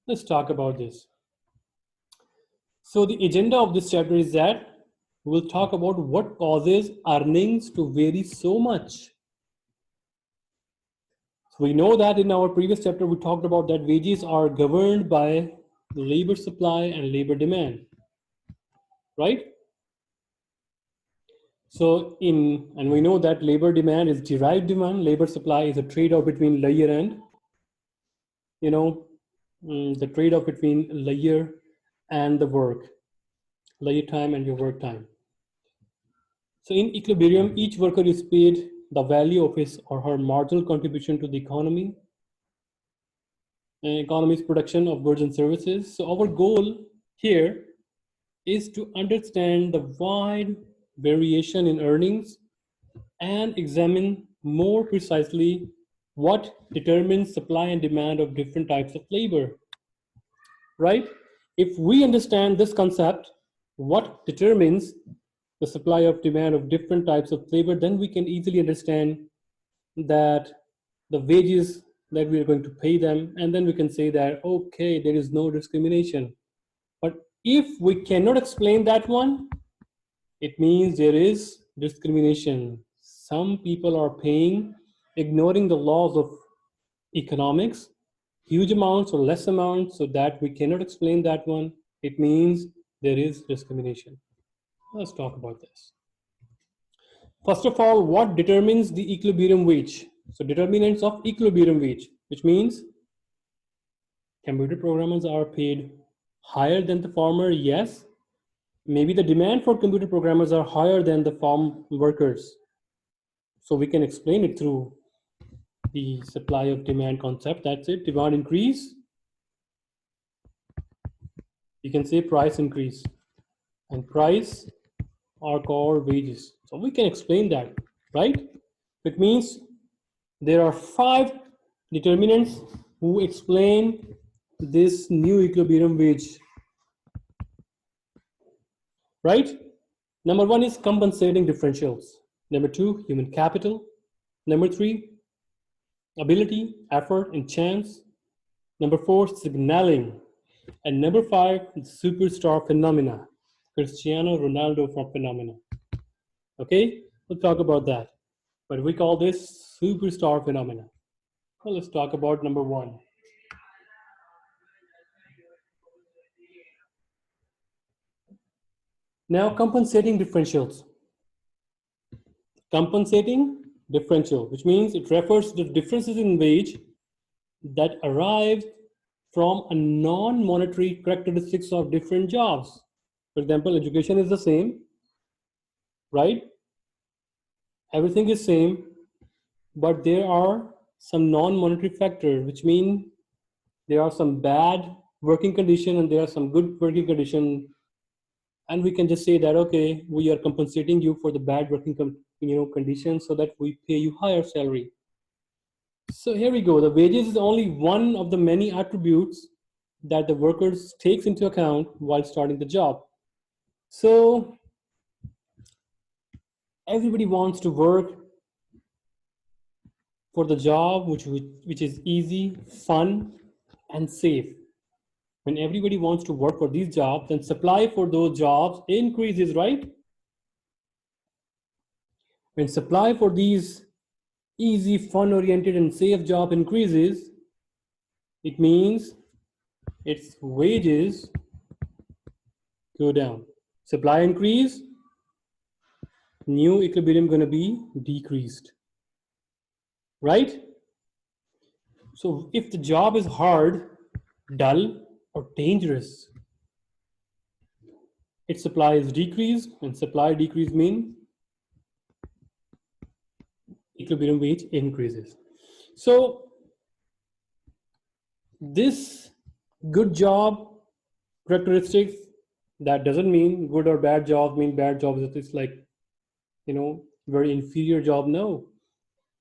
Let's talk about this. So the agenda of this chapter is that we'll talk about what causes earnings to vary so much. So we know that in our previous chapter, we talked about that wages are governed by labor supply and labor demand, right? So and we know that labor demand is derived demand, labor supply is a trade-off between layer and, the trade-off between layer and the work, layer time and your work time. So in equilibrium, each worker is paid the value of his or her marginal contribution to the economy and economy's production of goods and services. So our goal here is to understand the wide variation in earnings and examine more precisely what determines supply and demand of different types of labor, right? If we understand this concept, what determines the supply of demand of different types of labor, then we can easily understand that the wages that we are going to pay them, and then we can say that, okay, there is no discrimination. But if we cannot explain that one, it means there is discrimination. Some people are paying, ignoring the laws of economics, huge amounts or less amounts, so that we cannot explain that one. It means there is discrimination. Let's talk about this. First of all, what determines the equilibrium wage? So determinants of equilibrium wage, which means computer programmers are paid higher than the farmer, yes. Maybe the demand for computer programmers are higher than the farm workers. So we can explain it through the supply of demand concept. That's it. Demand increase. You can say price increase. And price are called wages. So we can explain that, right? It means there are 5 determinants who explain this new equilibrium wage, right? Number 1 is compensating differentials. Number 2, human capital. Number 3, ability, effort, and chance. Number 4, signaling. And number 5, superstar phenomena. Cristiano Ronaldo phenomena. Okay, we'll talk about that. But we call this superstar phenomena. Well, let's talk about number 1. Now, compensating differentials. Compensating differential, which means it refers to the differences in wage that arise from a non-monetary characteristics of different jobs. For example, education is the same, right? Everything is same, but there are some non-monetary factors, which mean there are some bad working condition and there are some good working condition, and we can just say that, okay, we are compensating you for the bad working conditions so that we pay you higher salary. So here we go. The wages is only one of the many attributes that the workers takes into account while starting the job. So everybody wants to work for the job which is easy, fun, and safe. When everybody wants to work for these jobs, then supply for those jobs increases, right? When supply for these easy, fun-oriented, and safe job increases, it means its wages go down. Supply increase, new equilibrium going to be decreased, right? So if the job is hard, dull, or dangerous, its supply is decreased, and supply decrease means equilibrium wage increases. So this good job characteristics, that doesn't mean good or bad jobs mean bad jobs. It's like, very inferior job. No,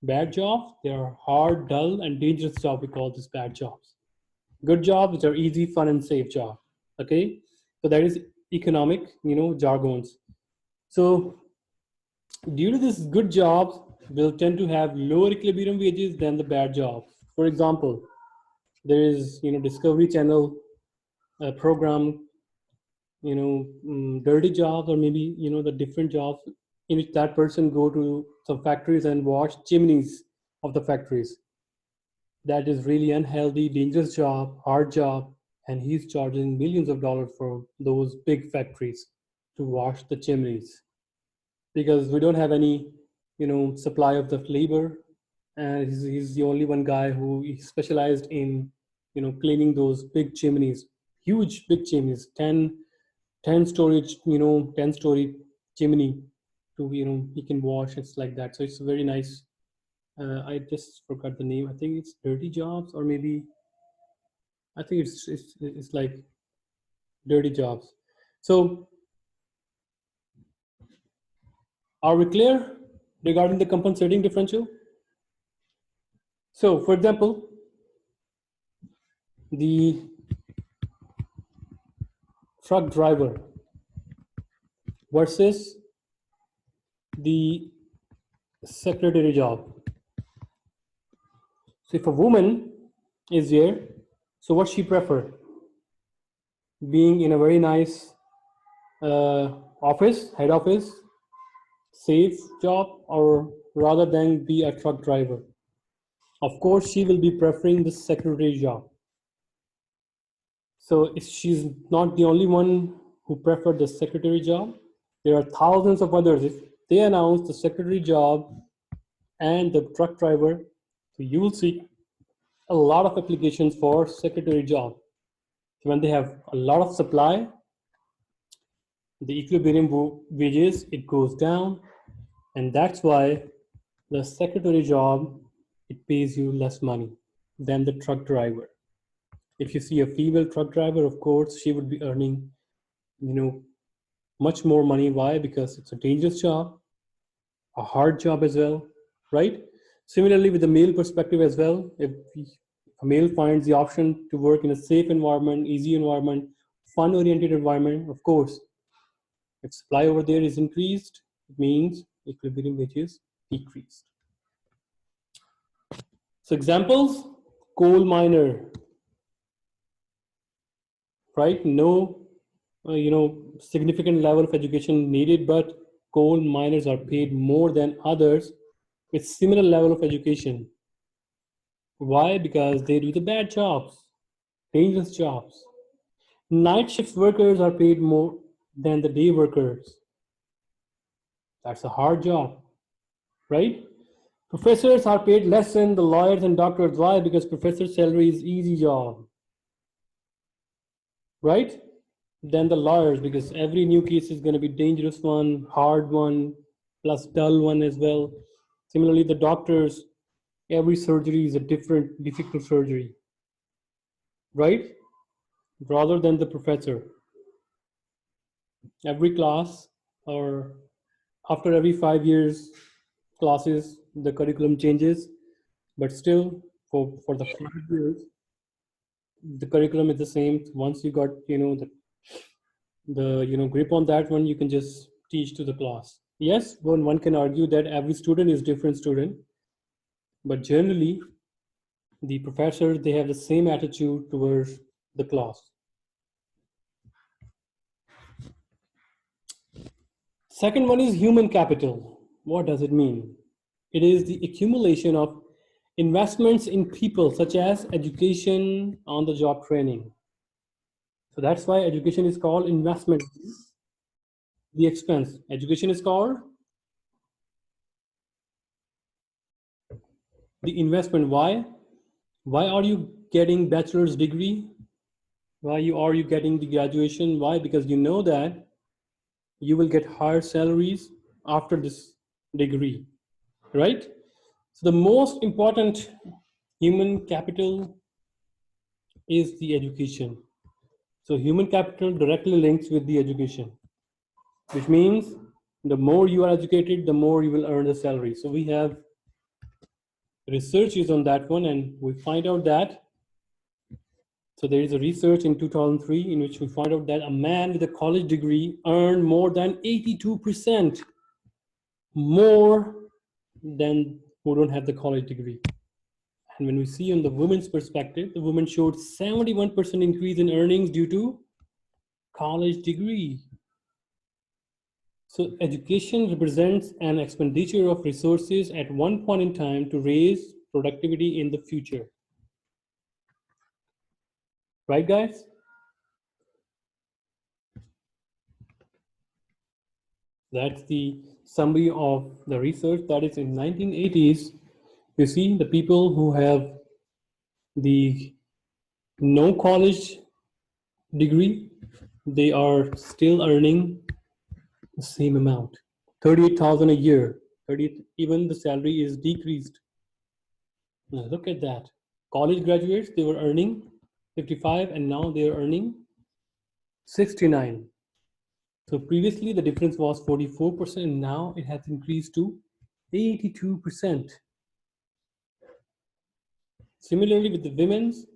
bad jobs, they are hard, dull, and dangerous jobs. We call this bad jobs. Good jobs, which are easy, fun, and safe job. Okay, so that is economic, jargons. So due to this, good jobs will tend to have lower equilibrium wages than the bad jobs. For example, There is, Discovery Channel program, dirty jobs, or maybe, the different jobs in which that person go to some factories and wash chimneys of the factories. That is really unhealthy, dangerous job, hard job, and he's charging millions of dollars for those big factories to wash the chimneys because we don't have any, supply of the labor, and he's the only one guy who is specialized in, cleaning those big chimneys, huge big chimneys, 10 storage, 10-story chimney to, he can wash. It's like that. So it's very nice. I just forgot the name. I think it's Dirty Jobs, or maybe I think it's like Dirty Jobs. So are we clear regarding the compensating differential? So for example, the truck driver versus the secretary job. So if a woman is there, so what she prefer? Being in a very nice office, head office, safe job, or rather than be a truck driver? Of course, she will be preferring the secretary job. So if she's not the only one who preferred the secretary job, there are thousands of others. If they announce the secretary job and the truck driver, so you will see a lot of applications for secretary job. So when they have a lot of supply, the equilibrium wages, it goes down, and that's why the secretary job, it pays you less money than the truck driver. If you see a female truck driver, of course, she would be earning, much more money. Why? Because it's a dangerous job, a hard job as well, right? Similarly, with the male perspective as well, if a male finds the option to work in a safe environment, easy environment, fun-oriented environment, of course, if supply over there is increased, it means equilibrium wages decreased. So examples, coal miner, right? No, significant level of education needed, but coal miners are paid more than others with similar level of education. Why? Because they do the bad jobs, dangerous jobs. Night shift workers are paid more than the day workers. That's a hard job, right? Professors are paid less than the lawyers and doctors. Why? Because professor's salary is easy job, right? Than the lawyers, because every new case is going to be dangerous one, hard one, plus dull one as well. Similarly, the doctors, every surgery is a different, difficult surgery, right? Rather than the professor. Every class, or after every 5 years classes, the curriculum changes, but still for the 5 years, the curriculum is the same. Once you got, the grip on that one, you can just teach to the class. Yes, one can argue that every student is different student, but generally the professors, they have the same attitude towards the class. Second one is human capital. What does it mean? It is the accumulation of investments in people, such as education, on the job training. So that's why education is called investment. The expense. Education is called the investment. Why? Why are you getting bachelor's degree? Why are you getting the graduation? Why? Because you know that you will get higher salaries after this degree, right? So the most important human capital is the education. So human capital directly links with the education, which means the more you are educated, the more you will earn the salary. So we have researches on that one, and we find out that, so there is a research in 2003 in which we find out that a man with a college degree earned more than 82% more than who don't have the college degree. And when we see on the women's perspective, the women showed 71% increase in earnings due to college degree. So education represents an expenditure of resources at one point in time to raise productivity in the future. Right, guys? That's the summary of the research. That is in 1980s. You see the people who have the no college degree, they are still earning the same amount, 38,000 a year. 30, even the salary is decreased. Now look at that. College graduates, they were earning 55 and now they are earning 69. So previously the difference was 44% and now it has increased to 82%. Similarly with the women's,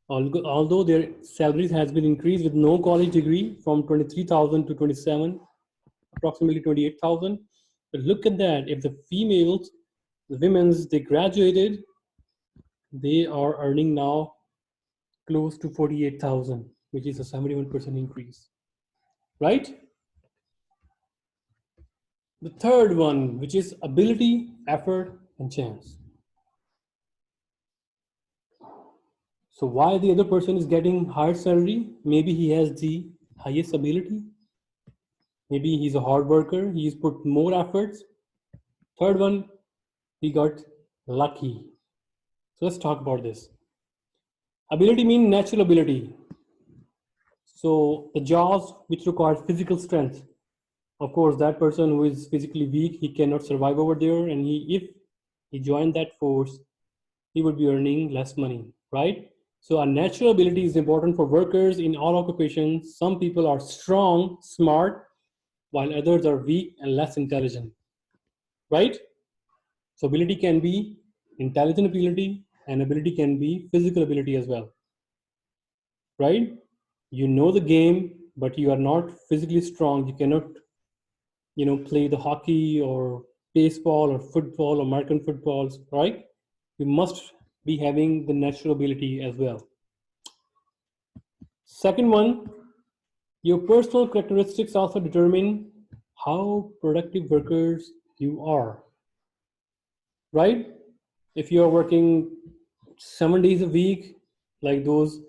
although their salaries has been increased with no college degree from 23,000 to 27, approximately 28,000. But look at that, if the females, the women's, they graduated, they are earning now close to 48,000, which is a 71% increase, right? The third one, which is ability, effort, and chance. So why the other person is getting higher salary? Maybe he has the highest ability. Maybe he's a hard worker. He's put more efforts. Third one, he got lucky. So let's talk about this. Ability means natural ability. So the jobs which require physical strength. Of course, that person who is physically weak, he cannot survive over there. And if he joined that force, he would be earning less money, right? So our natural ability is important for workers in all occupations. Some people are strong, smart, while others are weak and less intelligent, right? So ability can be intelligent ability and ability can be physical ability as well, right? You know the game, but you are not physically strong. You cannot, play the hockey or baseball or football or American footballs, right? You must be having the natural ability as well. Second one, your personal characteristics also determine how productive workers you are, right? If you are working 7 days a week, like those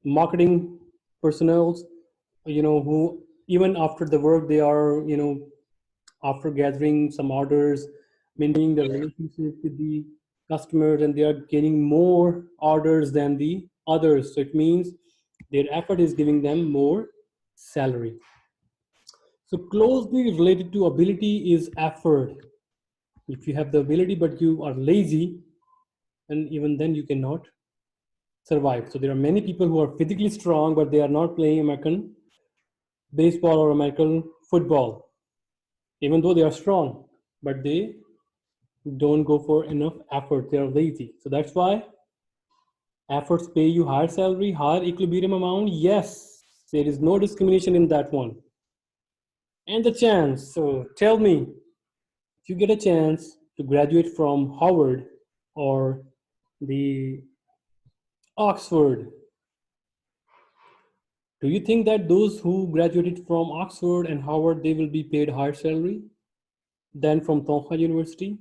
marketing personnel, who even after the work, they are, after gathering some orders, maintaining the relationship with the customers, and they are gaining more orders than the others. So it means their effort is giving them more salary. So closely related to ability is effort. If you have the ability but you are lazy, and even then you cannot survive. So there are many people who are physically strong, but they are not playing American baseball or American football, even though they are strong, but they don't go for enough effort. They are lazy. So that's why efforts pay you higher salary, higher equilibrium amount. Yes, there is no discrimination in that one. And the chance. So tell me, if you get a chance to graduate from Harvard or the Oxford, do you think that those who graduated from Oxford and Harvard, they will be paid higher salary than from Donghua University?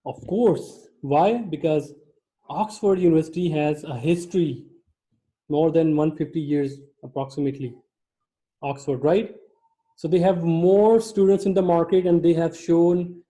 Of course. Why? Because Oxford University has a history more than 150 years approximately. Oxford, right? So they have more students in the market and they have shown